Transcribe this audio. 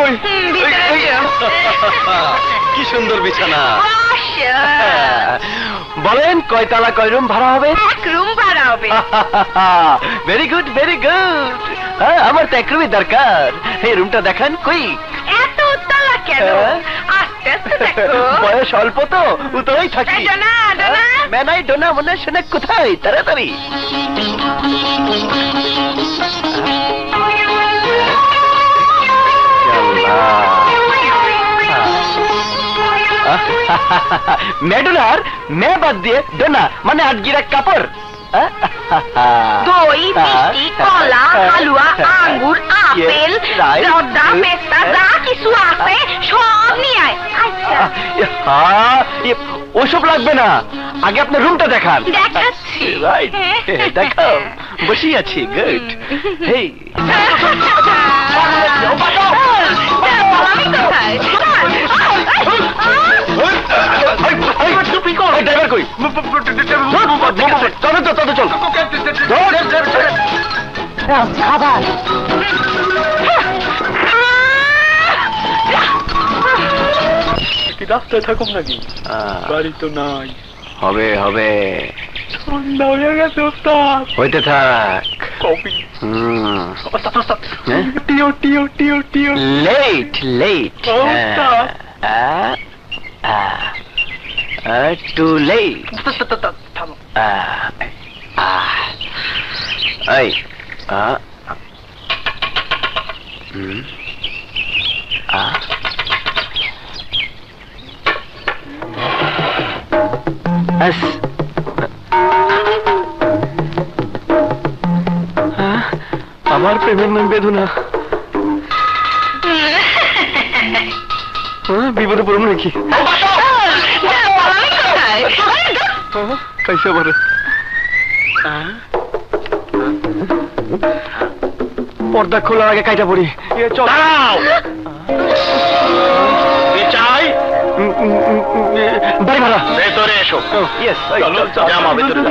কই? কি সুন্দর বিছানা। বলেন কয়তলা কয় রুম ভাড়া হবে? এক রুম ভাড়া হবে। Very good very good. আমার তো এক রুমই দরকার। এই রুমটা দেখান কই। এত উত্তলা কেন? আস্তে আস্তে দেখো। বয়স অল্প তো উতলাই থাকি। ডোনা ডোনা মেনাই ডোনা মনে শোনে কোথায় তাড়াতাড়ি। মেডুলার মে বাদ দিয়ে ডোনা মানে আটগিরা কাপড়। দই মিষ্টি কলা হালুয়া আঙ্গুর আপেল জর্দা পেস্তা যা কিছু আছে সব নিয়ে আয়। আচ্ছা ওসব লাগবে না, আগে আপনার রুমটা দেখান। দেখাচ্ছি। রাইট দেখাও, বসি আছি। গুড। হেই ড্রাইভার কই? তবে তো তবে চল খাবার। রাস্তায় থাকুম নাকি? গাড়ি তো নাই। হবে হবে, সন্ধ্যা হয়ে গেছে ওস্তাদ। হইতে থাক। কফি টিও টিও টিও টিও। Late late too late. এই আমার প্রেমের নাম বেদনা। বিপদে পড়ব নাকি? কাইসা পারে পর্দা খোলার আগে কাইটা পড়ি। চাই বাড়ি ভাড়া। ভেতরে এসো। জামা ভেতরে।